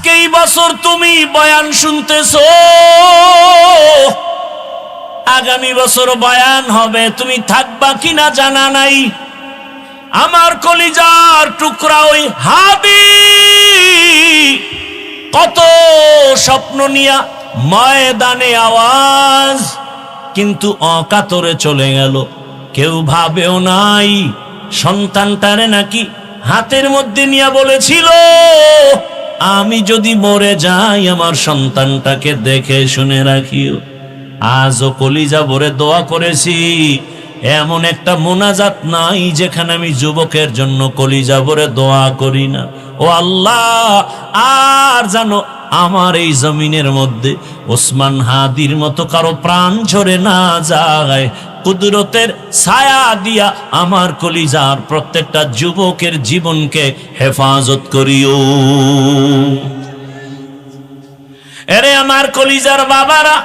আজকেই বছর তুমি বয়ান শুনতেছো, আগামী বছর বয়ান হবে, তুমি থাকবা কিনা জানা নাই। আমার কলিজার টুকরা ওই হাদি কত স্বপ্ন নিয়া ময়দানে আওয়াজ, কিন্তু অকাতরে চলে গেল। কেউ ভাবেও নাই সন্তানটারে নাকি হাতের মধ্যে নিয়ে বলেছিল, আমি যদি মরে যাই আমার সন্তানটাকে দেখে শুনে রাখিও। আজও কলিজা ভরে দোয়া করেছি, এমন একটা মোনাজাত নাই যেখানে আমি যুবকের জন্য কলিজা ভরে দোয়া করি না। ও আল্লাহ, আর জানো আমার এই জমিনের মধ্যে ওসমান হাদির মতো কারো প্রাণ ঝরে না যায়। কুদরতের ছায়া দিয়া আমার কলিজার প্রত্যেকটা যুবকের জীবনকে হেফাজত করিও। এরে আমার কলিজার বাবারা,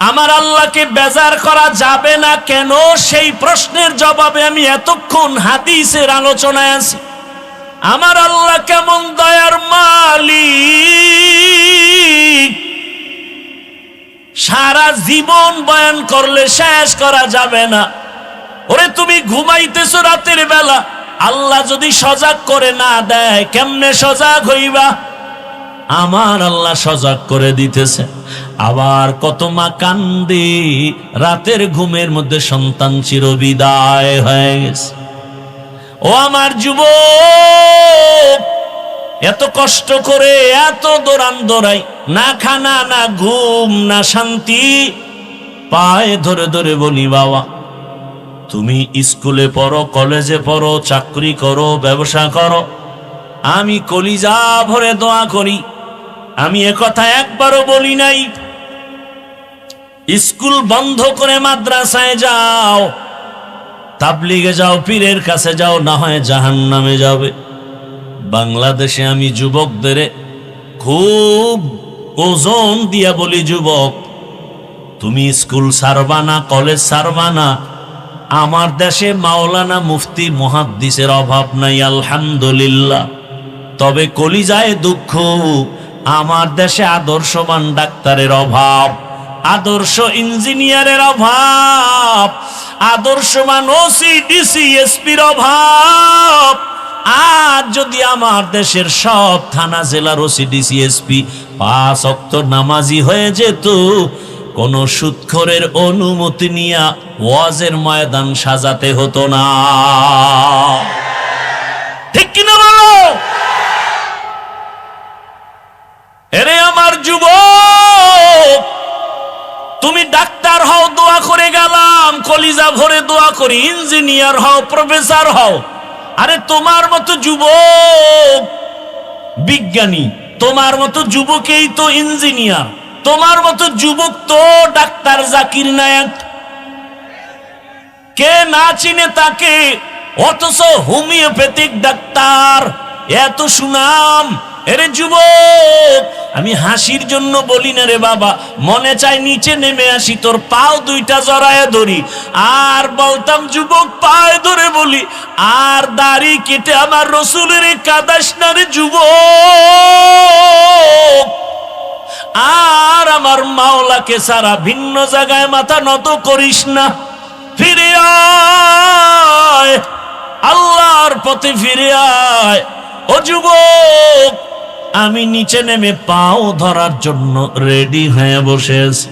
আমার আল্লাহকে বেজার করা যাবে না কেন, সেই প্রশ্নের জবাবে আমি এতক্ষণ হাদিসের আলোচনায় আছি। আমার আল্লাহ কেমন দয়ার মালিক, সারা জীবন বয়ান করলে শেষ করা যাবে না। ওরে তুমি ঘুমাইতেছো রাতের বেলা, আল্লাহ যদি সজাগ করে না দেয় কেমনে সজাগ হইবা? আমার আল্লাহ সজাগ করে দিতেছে। আবার কত মা কান্দে, রাতের ঘুমের মধ্যে সন্তান চিরবিদায় হয়ে গেছে। ও আমার যুবক, এত কষ্ট করে এত দৌড়ান দৌড়াই, না খানা না ঘুম না শান্তি, পায়ে ধরে ধরে বলি বাবা তুমি স্কুলে পড়ো, কলেজে পড়ো, চাকরি করো, ব্যবসা করো, আমি কলিজা ভরে দোয়া করি। আমি একথা একবারও বলি নাই স্কুল বন্ধ করে মাদ্রাসায় যাও, তাবলিগে যাও, পীরের কাছে যাও, না হয় জাহান্নামে যাবে। বাংলাদেশে আমি যুবকদের খুব ওজন দিয়া বলি, যুবক তুমি স্কুল ছাড়বা না, কলেজ ছাড়বা না। আমার দেশে মাওলানা মুফতি মুহাদ্দিসের অভাব নাই আলহামদুলিল্লাহ, তবে কলিজায় দুঃখ, আমার দেশে আদর্শবান ডাক্তারের অভাব, আদর্শ ইঞ্জিনিয়ারের অভাব, আদর্শবান ওসি ডিসি এসপির অভাব। আর যদি আমার দেশের সব থানা জেলার ওসি ডিসি এসপি 5 ওয়াক্ত নামাজি হয়ে যেত, কোন সুদখোরের অনুমতি নিয়ে ওয়াজের ময়দান সাজাতে হতো না। ঠিক কিনা বলো? এরে আমার যুবক, তুমি ডাক্তার হও, দোয়া করে গেলাম, কলিজা ভরে দোয়া করি। ইঞ্জিনিয়ার হও, প্রফেসর হও, আরে তোমার মতো যুবক বিজ্ঞানী, তোমার মতো যুবকেই তো ইঞ্জিনিয়ার, তোমার মতো যুবক তো ডাক্তার জাকির নায়েক। কে না চিনে তাকে? অথচ হোমিওপ্যাথিক ডাক্তার, এত সুনাম। এরে যুবক, আমি হাসির জন্য বলি না রে বাবা, মনে চাই নিচে নেমে আসি, তোর পাও দুইটা জড়ায় ধরি, আর বলতাম যুবক পায়ে ধরে বলি, আর দাড়ি কেটে আমার রসুলের কাদাস না রে যুবক, আর আমার মাওলাকে সারা ভিন্ন জায়গায় মাথা নত করিস না। ফিরে আয়, আল্লাহর পথে ফিরে আয়। ও যুবক, আমি নিচে নেমে পাও ধরার জন্য রেডি হয়ে বসে আছি।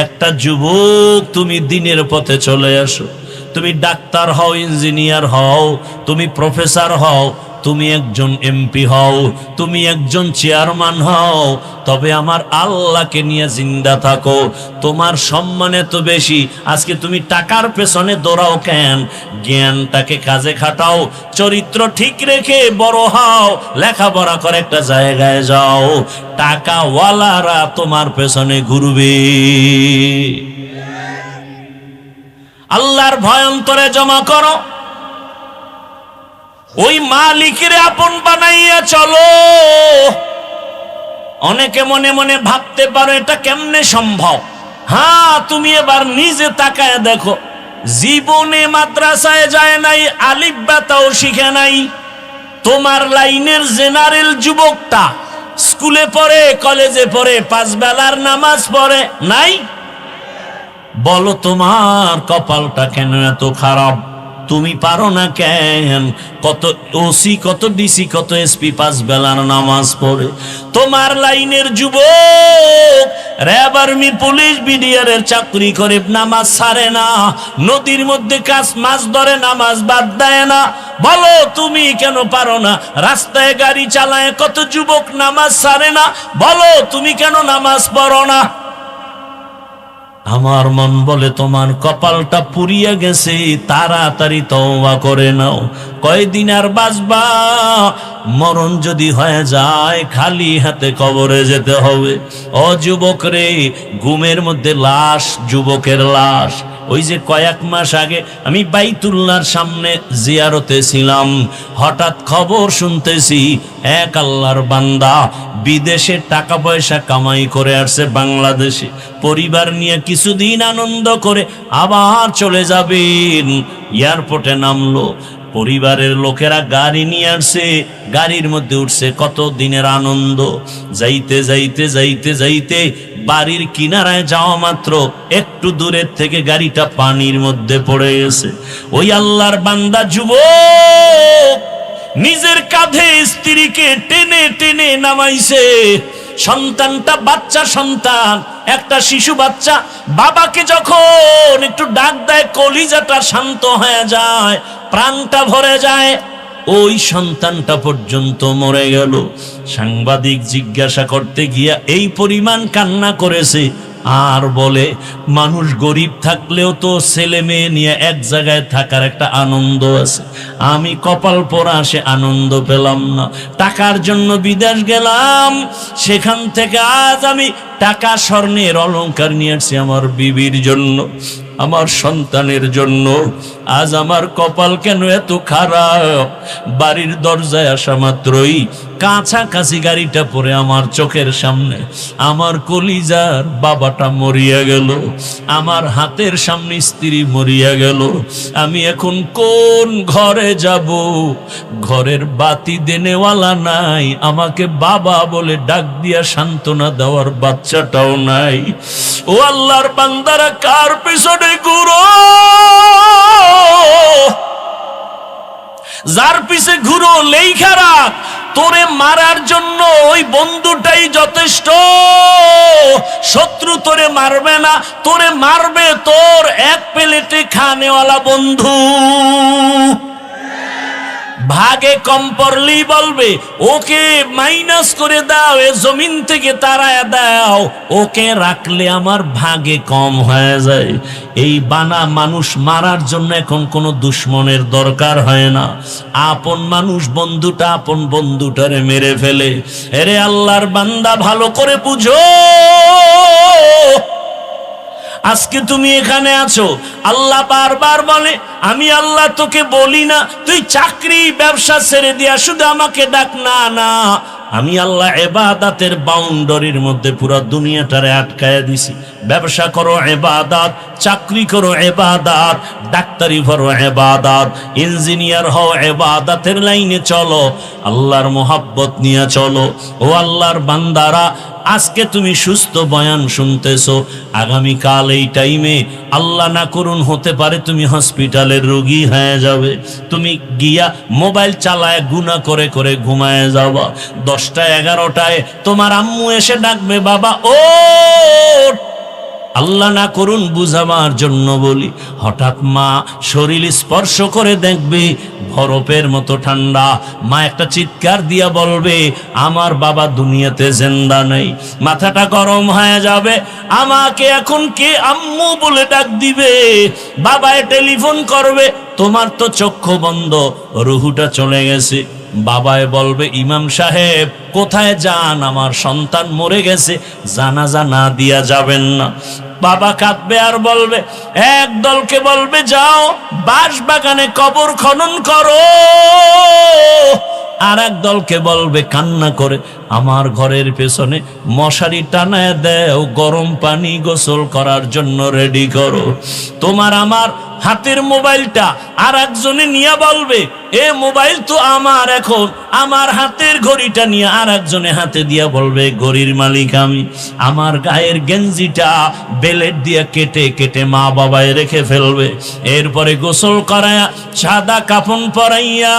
একটা যুবক, তুমি দিনের পথে চলে আসো। তুমি ডাক্তার হও, ইঞ্জিনিয়ার হও, তুমি প্রফেসর হও, তুমি একজন এমপি হও, তুমি একজন চেয়ারম্যান হও, তবে আমার আল্লাহকে নিয়ে জিন্দা থাকো। তোমার সম্মান এত বেশি, আজকে তুমি টাকার পেছনে দৌড়াও কেন? জ্ঞানটাকে কাজে খাটাও, চরিত্র ঠিক রেখে বড় হও, লেখাপড়া করে একটা জায়গায় যাও, টাকাওয়ালারা তোমার পেছনে ঘুরবে। আল্লাহর ভয় অন্তরে জমা করো, ওই মালিকের আপন বানাইয়া চলো। অনেকে মনে মনে ভাবতে পারো এটা কেমনে সম্ভব। হ্যাঁ, তুমি এবার নিজে তাকায় দেখো, জীবনে মাদ্রাসায় যায় নাই, আলিফ বা তাও শিখে নাই, তোমার লাইনের জেনারেল যুবকটা স্কুলে পড়ে, কলেজে পড়ে, 5 বেলার নামাজ পড়ে নাই? বলো তোমার কপালটা কেন এত খারাপ? তুমি পারো না কেন? কত ওসি, কত ডিসি, কত এসপি 5 বেলার নামাজ পড়ে। তোমার লাইনের যুবক র্যাব, আর্মি, পুলিশ, বিডিআর এর চাকরি করে, নামাজ ছাড়ে না, নদীর মধ্যে মাছ ধরে, নামাজ বাদ দেয় না। বলো তুমি কেন পারো না? রাস্তায় গাড়ি চালায় কত যুবক, নামাজ ছাড়ে না। বলো তুমি কেন নামাজ পড়ো না? আমার মন বলে তোমার কপালটা পুড়িয়ে গেছে, তাড়াতাড়ি তওবা করে নাও। কয়দিন আর বাঁচবা? মরণ যদি হয়ে যায় খালি হাতে কবরে যেতে হবে। ও যুবক রে, ঘুমের মধ্যে লাশ, যুবকের লাশ। ওই যে কয়েক মাস আগে আমি বাইতুল্লাহর সামনে জিয়ারতে ছিলাম, হঠাৎ খবর শুনতেছি এক আল্লাহর বান্দা বিদেশে টাকা পয়সা কামাই করে আসছে, বাংলাদেশে পরিবার নিয়ে কিছুদিন আনন্দ করে আবার চলে যাবেন। এয়ারপোর্টে নামলো, পরিবারের লোকেরা গাড়ি নিয়ে আসছে, গাড়ির মধ্যে উঠছে, কত দিনের আনন্দ। যাইতে যাইতে যাইতে যাইতে বাড়ির কিনারায় যাওয়া মাত্র একটু দূরের থেকে গাড়িটা পানির মধ্যে পড়ে গেছে। ওই আল্লাহর বান্দা যুবক নিজের কাঁধে স্ত্রীকে টেনে টেনে নামাইছে। সন্তানটা, বাচ্চা সন্তান, একটা শিশু বাচ্চা বাবাকে যখন একটু ডাক দেয়, কলিজাটা শান্ত হয়ে যায়, প্রাণটা ভরে যায়। ওই সন্তানটা পর্যন্ত মরে গেল। সাংবাদিক জিজ্ঞাসা করতে গিয়া এই পরিমাণ কান্না করেছে। আর বলে মানুষ গরিব থাকলেও তো ছেলে মেয়ে নিয়ে এক জায়গায় থাকার একটা আনন্দ আছে, আমি কপাল পোড়া সে আনন্দ পেলাম না। টাকার জন্য বিদেশ গেলাম, সেখান থেকে আজ আমি টাকা, স্বর্ণের অলংকার নিয়ে আসছি আমার বিবির জন্য, আমার সন্তানের জন্য। আজ আমার কপাল কেন এত খারাপ? বাড়ির দরজায় আসা মাত্রই কাছাকাছি গাড়িটা পড়ে আমার চোখের সামনে আমার কলিজার বাবাটা মরিয়া গেল, আমার হাতের সামনে স্ত্রী মরিয়া গেল। আমি এখন কোন ঘরে যাব? ঘরের বাতি দেনেওয়ালা নাই, আমাকে বাবা বলে ডাক দিয়া সান্ত্বনা দেওয়ার বাচ্চাটাও নাই। ও আল্লাহর বান্দারা, কার পিছনে ঘুরো? যার পিছে ঘুরো লেখা রাখ, তোরে মারার জন্য ওই বন্ধুটাই যথেষ্ট। শত্রু তোরে মারবে না, তোরে মারবে তোর এক প্লেটে খানেওয়ালা বন্ধু। ভাগে কম পড়লেই বলবে ওকে মাইনাস করে দাও, এ জমিন থেকে তাড়ায় দাও, ওকে রাখলে আমার ভাগে কম হয়ে যায়। এই বানা মানুষ মারার জন্য এখন কোনো দুশ্মনের দরকার হয় না। আপন মানুষ বন্ধুটা আপন বন্ধুটারে মেরে ফেলে। এরে আল্লাহর বান্দা, ভালো করে বুঝো, আজকে তুমি এখানে আছো, আল্লাহ বারবার বলে আমি আল্লাহ তোকে বলি না তুই চাকরি ব্যবসা ছেড়ে দিয়া শুধু আমাকে ডাক না। না, আমি আল্লাহ ইবাদতের বাউন্ডারির মধ্যে পুরো দুনিয়াটারে আটকায়া দিছি। ব্যবসা করো ইবাদত, চাকরি করো ইবাদত, ডাক্তারি করো ইবাদত, ইঞ্জিনিয়ার হও ইবাদতের লাইনে চলো, আল্লাহর মোহাব্বত নিয়ে চলো। ও আল্লাহর বান্দারা, আজকে তুমি সুস্থ বয়ান শুনতেছো, আগামীকাল এই টাইমে আল্লাহ না করুন হতে পারে তুমি হসপিটালের রোগী হয়ে যাবে। তুমি গিয়া মোবাইল চালায় গুনাহ করে করে ঘুমায় যাবা। 10টা 11টায় তোমার আম্মু এসে ডাকবে, বাবা ও আল্লাহ না করুন বুঝাবার জন্য বলি, হঠাৎ মা শরীর স্পর্শ করে দেখবে বরফের মতো ঠান্ডা। মা একটা চিৎকার দিয়া বলবে আমার বাবা দুনিয়াতে জিন্দা নেই। মাথাটা গরম হয়ে যাবে, আমাকে এখন কে আম্মু বলে ডাক দিবে, বাবায় টেলিফোন করবে, তোমার তো চক্ষু বন্ধ, রুহুটা চলে গেছে। বাবায় বলবে ইমাম সাহেব কোথায় যান, আমার সন্তান মরে গেছে, জানাজা না দিয়া যাবেন না। বাবা কাঁদবে আর বলবে, এক দলকে বলবে যাও বাঁশ বাগানে কবর খনন করো, আর এক দলকে বলবে কান্না করে আমার ঘরের পেছনে মশারি টানায় দেও, গরম পানি গোসল করার জন্য রেডি করো। তোমার আমার হাতের মোবাইলটা আর একজনে নিয়ে বলবে এ মোবাইল তো আমার, এখন আমার হাতের ঘড়িটা নিয়ে আর একজনে হাতে দিয়া বলবে ঘড়ির মালিক আমি। আমার গায়ের গেঞ্জিটা বেলেট দিয়ে কেটে কেটে মা বাবায় রেখে ফেলবে। এরপরে গোসল করায়া সাদা কাফন পরাইয়া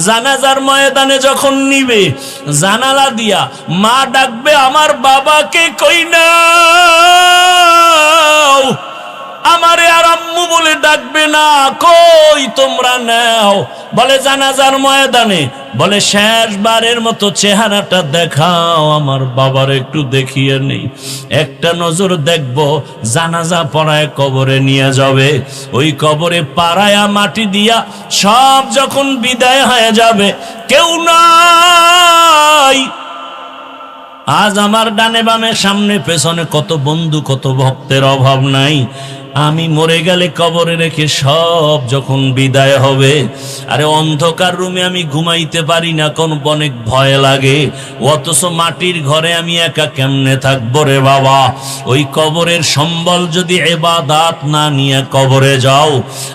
জানাজার ময়দানে যখন নিবে, জানালা দিয়া মা ডাকবে আমার বাবাকে কই নাও, আমারে আর আম্মু বলে ডাকবে না, কই তোমরা নাও। বলে জানাজার ময়দানে বলে শেষবারের মতো চেহারাটা দেখাও, আমার বাবার একটু দেখিয়ে নেই, একটা নজর দেখবো। জানাজা পড়ায় কবরে নিয়ে যাবে, ওই কবরে পাড়ায়া মাটি দিয়া সব যখন বিদায় হয়ে যাবে, কেউ নাই। আজ আমার ডানে বামে সামনে পেছনে কত বন্ধু কত ভক্তের অভাব নাই। আমি মরে গেলে কবরে রেখে সব যখন বিদায় হবে, আরে অন্ধকার রুমে আমি ঘুমাইতে পারি না, কোন অনেক ভয় লাগে। অথচ মাটির ঘরে আমি একা কেমনে থাকবো রে বাবা। ওই কবরের সম্বল যদি ইবাদত না নিয়ে কবরে যাও,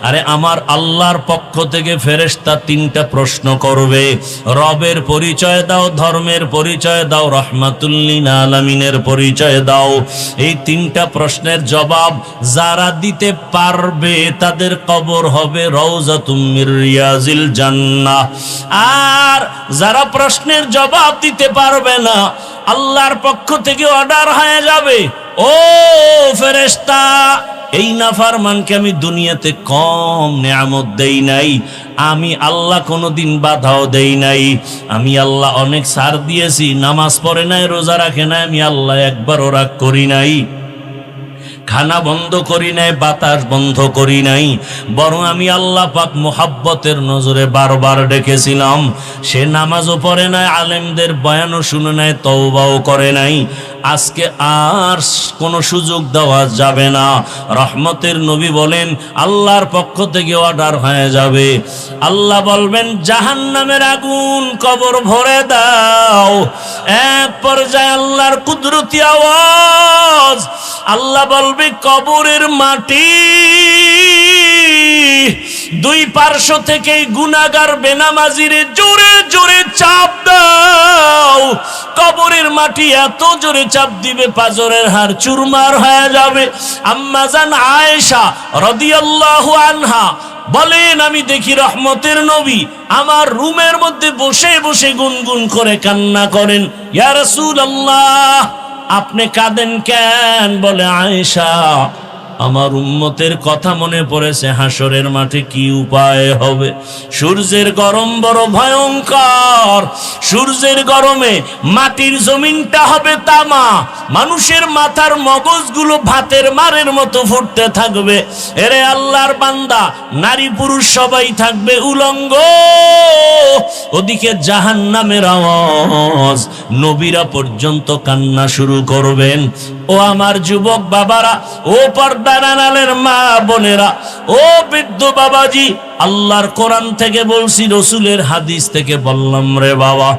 আরে আমার আল্লাহর পক্ষ থেকে ফেরেশতা তিনটা প্রশ্ন করবে, রবের পরিচয় দাও, ধর্মের পরিচয় দাও, রহমাতুল লিল আলামিনের পরিচয় দাও। এই তিনটা প্রশ্নের জবাব যারা দিতে পারবে তাদের কবর হবে রওজাতুম মির রিয়াজিল জান্নাহ। আর যারা প্রশ্নের জবাব দিতে পারবে না, আল্লাহর পক্ষ থেকে অর্ডার হয়ে যাবে, ও ফেরেশতা এই নাফরমানকে আমি দুনিয়াতে কম নেয়ামত দেই নাই, আমি আল্লাহ কোনোদিন বাধাও দেই নাই, আমি আল্লাহ অনেক ছাড় দিয়েছি, নামাজ পড়ে নাই, রোজা রাখে নাই, আমি আল্লাহ একবারও রাগ করি নাই, খানা বন্ধ করি নাই, বাতাস বন্ধ করি নাই, বরং আমি আল্লাহ পাক মোহাব্বতের নজরে বারবার ডেকেছিলাম। সে নামাজও পড়ে নাই, আলেমদের বয়ানও শুনে নাই, তওবাও করে নাই। আজকে আর কোনো সুযোগ দেওয়া যাবে না। রহমতের নবী বলেন আল্লাহর পক্ষ থেকে অর্ডার হয়ে যাবে, আল্লাহ বলবেন জাহান্নামের আগুন কবর ভরে দাও। এক পর্যায়ে আল্লাহর কুদরতি আওয়াজ, আল্লাহ বলবে কবরের মাটি দুই পার্শ্ব থেকে গুনাহগার বেনামাজিরে জোরে জোরে চাপ দাও। কবরের মাটি এত জোরে চাপ দিবে পাজরের হাড় চুরমার হয়ে যাবে। আম্মা জান আয়েশা রাদিয়াল্লাহু আনহা বলেন আমি দেখি রহমতের নবী আমার রুমের মধ্যে বসে বসে গুনগুন করে কান্না করেন, ইয়া রাসূলুল্লাহ আপনি কাঁদেন কেন? বলে আয়েশা আমার উম্মতের কথা মনে পড়েছে, হাসরের মাঠে কি উপায় হবে। সূর্যের গরম বড় ভয়ঙ্কর, সূর্যের গরমে মাটির জমিনটা হবে তামা, মানুষের মাথার মগজগুলো ভাতের মারের মতো ফুটতে থাকবে। এরে আল্লাহর বান্দা, নারী পুরুষ সবাই থাকবে উলঙ্গ। ওদিকে জাহান্নামের আওয়াজ, নবীরা পর্যন্ত কান্না শুরু করবেন। ও আমার যুবক বাবারা, ও পর্দার আড়ালের মা বোনেরা, ও বৃদ্ধ বাবাজি, আল্লাহর কোরআন থেকে বলছি, রসুলের হাদিস থেকে বললাম রে বাবা,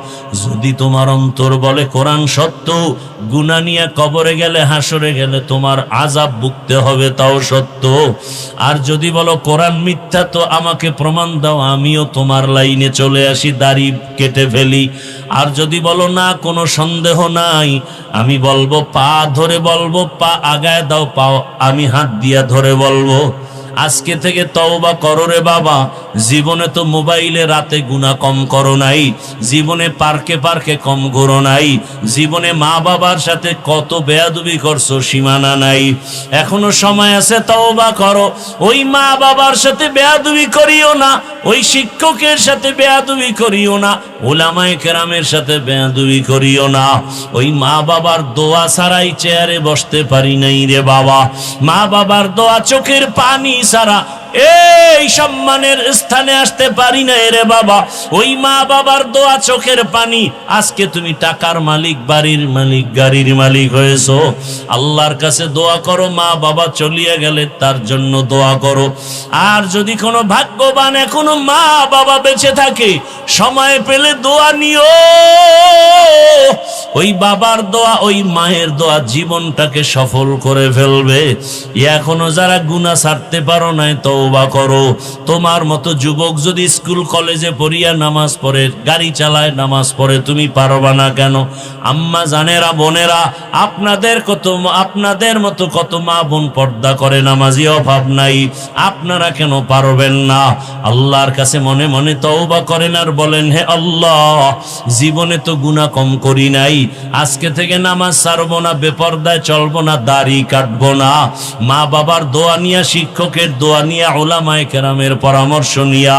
যদি তোমার অন্তর বলে কোরআন সত্য, গুনাহ নিয়ে কবরে গেলে হাসরে গেলে তোমার আযাব ভুগতে হবে তাও সত্য। আর যদি বলো কোরআন মিথ্যা, তো আমাকে প্রমাণ দাও, আমিও তোমার লাইনে চলে আসি, দাড়ি কেটে ফেলি। আর যদি বলো না কোনো সন্দেহ নাই, আমি বলবো পা ধরে বলবো, পা আগায় দাও, পাও আমি হাত দিয়া ধরে বলবো। আজকে থেকে তওবা করো রে বাবা। জীবনে তো মোবাইলে রাতে গুনাহ কম করো নাই, জীবনে পার্কে পার্কে কম ঘোরো নাই, জীবনে মা বাবার সাথে কত বেয়াদবি করছো সীমানা নাই। এখনো সময় আছে, তওবা করো। ওই মা বাবার সাথে বেয়াদবি করিও না, ওই শিক্ষকের সাথে বেয়াদবি করিও না, উলামায়ে কেরামের সাথে বেয়াদবি করিও না। ওই মা বাবার দোয়া ছাড়াই চেয়ারে বসতে পারি নাই রে বাবা। মা বাবার দোয়া, চোখের পানি ছাড়া এই সম্মানের স্থানে আসতে পারি না রে বাবা। ওই মা বাবার দোয়া, চোখের পানি, আজকে তুমি টাকার মালিক, বাড়ির মালিক, গাড়ির মালিক হয়েছো। আল্লাহর কাছে দোয়া করো, মা বাবা চলিয়ে গেলে তার জন্য দোয়া করো। আর যদি কোনো ভাগ্যবান এখনো মা বাবা বেঁচে থাকে, সময় পেলে দোয়া নিও। ওই বাবার দোয়া, ওই মায়ের দোয়া জীবনটাকে সফল করে ফেলবে। এখনো যারা গুনাহ ছাড়তে পারো নাই, তওবা করো। তোমার মতো যুবক যদি স্কুল কলেজে পড়িয়া নামাজ পড়ে, গাড়ি চালায় নামাজ পড়ে, তুমি পারবা না কেন? আম্মা জানেরা, বোনেরা, আপনাদের মতো কত মা বোন পর্দা করে, নামাজি অভাব নাই। আপনারা কেন পারবেন না? আল্লাহর কাছে মনে মনে তওবা করেন আর বলেন, হে আল্লাহ, জীবনে তো গুনাহ কম করি নাই, আজকে থেকে নামাজ ছাড়বো না, বেপরদায় চলবো না, দাড়ি কাটবো না। মা বাবার দোয়া নিয়া, শিক্ষকের দোয়া নিয়া, উলামায়ে কেরামের পরামর্শ নিয়া,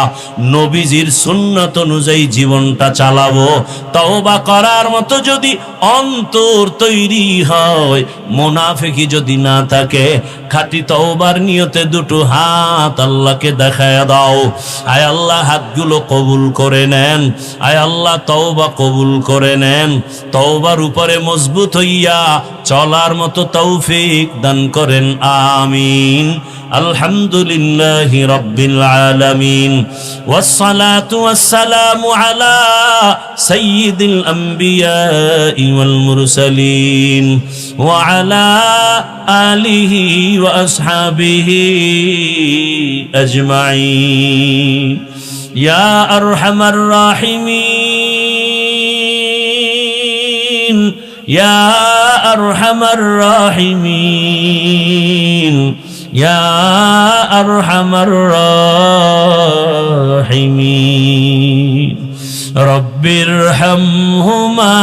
নবীজির সুন্নাত অনুযায়ী জীবনটা চালাবো। তওবা করার মতো যদি অন্তর তৈরি হয়, মুনাফিকি যদি না থাকে, খাঁটি তওবার নিয়তে দুটো হাত আল্লাহকে দেখায়া দাও। আয় আল্লাহ, হাতগুলো কবুল করে নেন। আয় আল্লাহ, তওবা কবুল করে নেন। তওবার উপরে মজবুত হইয়া চলার মতো তৌফিক দান করেন, আমিন। আলহামদুলিল্লাহি রাব্বিল আলামিন, ওয়াসসালাতু ওয়াসসালামু আলা সাইয়্যিদিল আমবিয়াই ওয়াল মুরসালিন ওয়া আলা আলিহি ওয়া আসহাবিহি আজমাইন। ইয়া আরহামার রাহিমিন, ইয়া আরহামার রাহিমিন, ইয়া আরহামার রাহিমিন। রব্বিরহামহুমা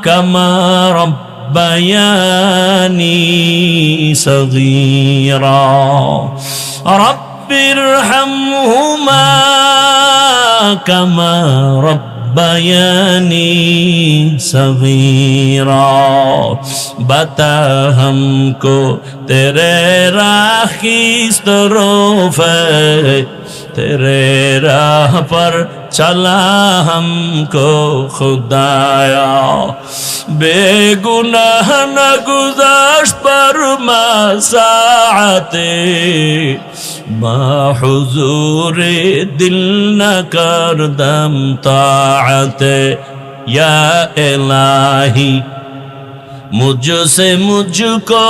কামা রব্বায়ানি সগীরা। রব্বিরহামহুমা কামা रब्बयानी सगीरा। बता हमको तेरे राखी तरफ, तेरे राह पर चला हमको खुदाया। बेगुनाह न गुज़श्त पर मसाअते, हुजूरे दिल न कर दम ताअते। या इलाही मुझसे मुझको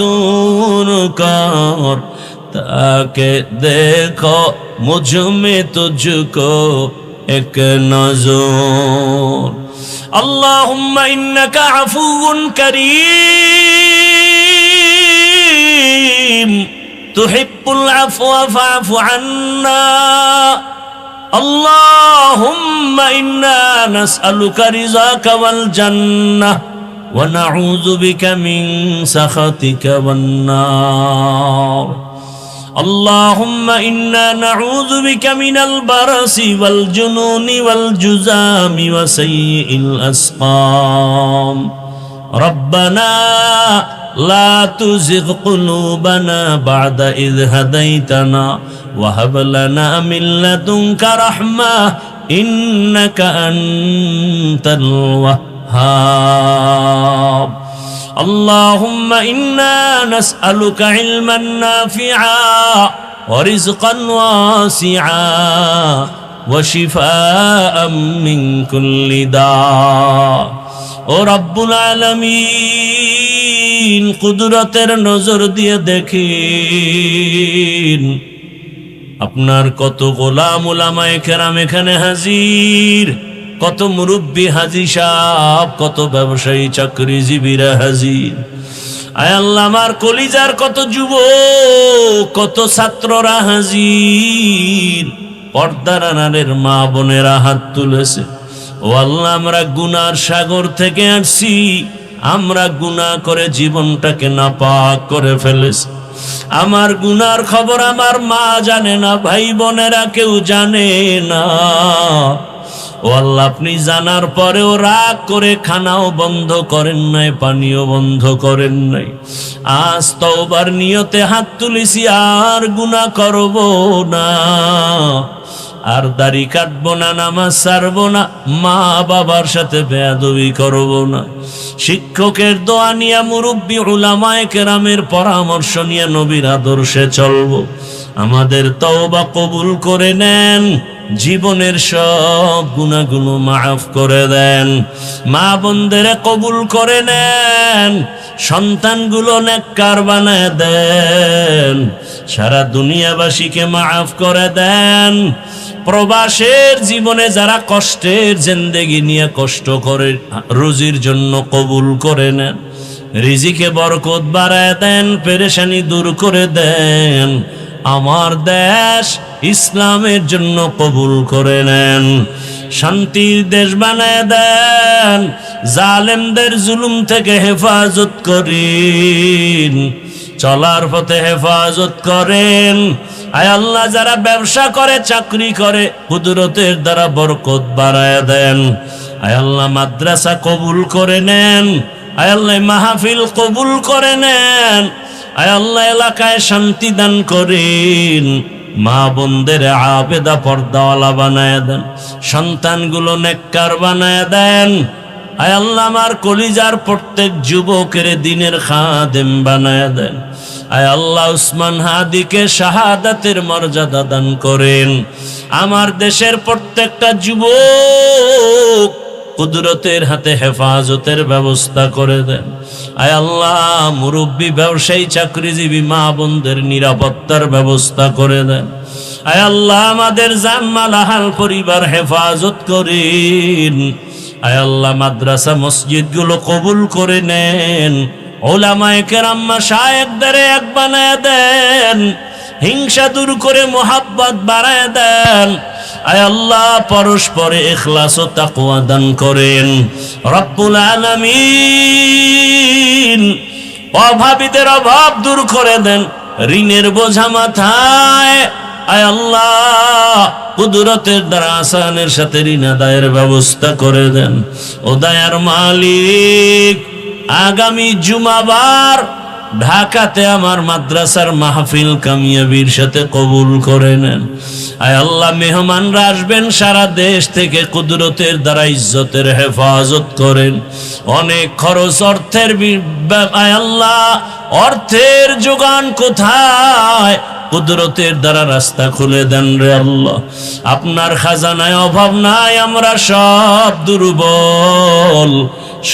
दूर कर, ताकि देखो मुझ में तुझको एक नज़र। अल्लाहुम्मा इन्नका अफ़ुव्वुन करीम, तुहिब्बुल अफ़्वा फ़अफ़ु अन्ना। अल्लाहुम्मा इन्ना नस्अलुका रिज़ाका वल जन्नह व नऊज़ु बिका मिन सख़तिका वन नार। अल्लाहुम्मा इन्ना नऊज़ु बिका मिनल बरसि वल जुनूनि वल जुज़ामि व सय्यिल अस्क़ाम। रब्बना ला तुज़िग़ क़ुलूबना बअद इज़ हदैतना व हब लना मिन लदुनका रहमा इन्नका अंतल वह्हाब। अल्लाहुम्मा इन्ना नस्अलुका इल्मन नाफ़िआ व रिज़्क़न वासिआ व शिफ़ाअन मिन कुल्लि दा। ও রব্বুল আলামিন, কুদরতের নজর দিয়ে দেখিন, আপনার কত গোলাম উলামায়ে কেরাম এখানে হাজির, কত মুরব্বী হাজী সাহেব, কত ব্যবসায়ী চাকরিজীবীরা হাজির। আয় আল্লাহ, আমার কলিজার কত যুবক, কত ছাত্ররা হাজির, পর্দার আড়ালের মা বোনেরা হাত তুলেছে। ও আল্লাহ, আমরা গুনার সাগর থেকে আসছি, আমরা গুনাহ করে জীবনটাকে নাপাক করে ফেলেছি। আমার গুনার খবর আমার মা জানে না, ভাই বোনেরা কেউ জানে না। ও আল্লাহ, আপনি জানার পরেও রাগ করে খানাও বন্ধ করেন নাই, পানিও বন্ধ করেন নাই। আজ তওবার নিয়তে হাত তুলেছি, আর গুনাহ করব না, আর দাড়ি কাটবো না, নামাজ ছাড়বো না, মা বাবার সাথে বেয়াদবি করবো না। শিক্ষকের দোয়া নিয়ে, মুরব্বী উলামায়ে কেরামের পরামর্শ নিয়ে নবীর আদর্শে চলবো। আমাদের তওবা কবুল করে নেন, জীবনের সব গুনাহগুলো মাফ করে দেন, মা বোনদের কবুল করে নেন, সন্তানগুলো নেককার বানায় দেন, সারা দুনিয়াবাসীকে মাফ করে দেন। প্রবাসের জীবনে যারা কষ্টের জিন্দেগি নিয়ে কষ্ট করে রুজির জন্য কবুল করে নেন, রিজিকে বরকত বাড়ায় দেন, পেরেশানি দূর করে দেন। আমার দেশ ইসলামের জন্য কবুল করে নেন, শান্তির দেশ বানায় দেন, জালেমদের জুলুম থেকে হেফাজত করেন, চলার পথে হেফাজত করেন। আয় আল্লাহ, যারা ব্যবসা করে চাকরি করে কুদরতের দ্বারা বরকত বাড়ায় দেন। আয় আল্লাহ, মাদ্রাসা কবুল করে নেন, আয় আল্লাহ মাহফিল কবুল করে নেন, আয় আল্লাহ এলাকায় শান্তি দান করেন, মা বোনদের আবেদা পর্দাওয়ালা বানায় দেন, সন্তানগুলো নেককার বানায় দেন। আয় আল্লাহ, আমার কলিজার প্রত্যেক যুবকের দিনের খাদেম বানায় দেন। আয় আল্লাহ, উসমান হাদিকে শাহাদাতের মর্যাদা দান করেন। আমার দেশের প্রত্যেকটা যুবক কুদরতের হাতে হেফাজতের ব্যবস্থা করে দেন। আয় আল্লাহ, মুরব্বী ব্যবসায়ী চাকরিজীবী মা বোনদের নিরাপত্তার ব্যবস্থা করে দেন। আয় আল্লাহ, আমাদের জানমাল আহাল পরিবার হেফাজত করেন। আয় আল্লাহ, মাদ্রাসা মসজিদগুলো কবুল করে নেন, ওলামায়ে কেরাম মাশায়েখদের এক বানায় দেন, হিংসা দূর করে মোহাব্বত বাড়ায় দেন। আয় আল্লাহ, পরস্পরে ইখলাস ও তাকওয়া দান করেন। রব্বুল আলামিন, অভাবীদের অভাব দূর করে দেন, ঋণের বোঝা মাথায় আয় আল্লাহ কুদরতের দ্বারা আসানের সাথে ঋণ আদায়ের ব্যবস্থা করে দেন। ও দয়ার মালিক, আগামী জুমাবার ঢাকাতে আমার মাদ্রাসার মাহফিল কামিয়াবির সাথে কবুল করে নেন। আয় আল্লাহ, মেহমানরা আসবেন সারা দেশ থেকে, কুদরতের দ্বারা ইজ্জতের হেফাজত করেন। অনেক খরচ অর্থের, আয় আল্লাহ অর্থের যোগান কোথায়, কুদরতের দ্বারা রাস্তা খুলে দেন রে আল্লাহ। আপনার খাজানায় অভাব নাই, আমরা সব দুর্বল,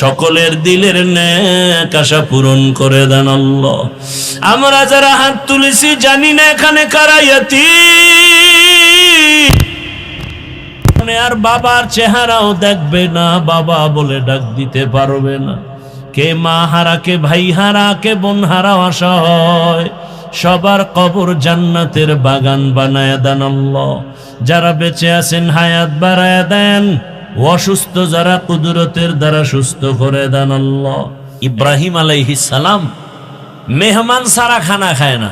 সকলের দিলের নেক আশা পূরণ করে দেন আল্লাহ। আমরা যারা হাত তুলেছি জানি না এখানে কারা ইয়াতীম, আর বাবার চেহারাও দেখবে না, বাবা বলে ডাক দিতে পারবে না। কে মা হারা, কে ভাই হারা, কে বোন হারা আশা হয়, সবার কবর জান্নাতের বাগান বানায় দেন আল্লাহ। যারা বেঁচে আছেন হায়াত বাড়ায় দেন, অসুস্থ যারা কুদরতের দ্বারা সুস্থ করে দেন আল্লাহ। ইব্রাহিম আলাইহিস সালাম মেহমান ছাড়া খানা খায় না,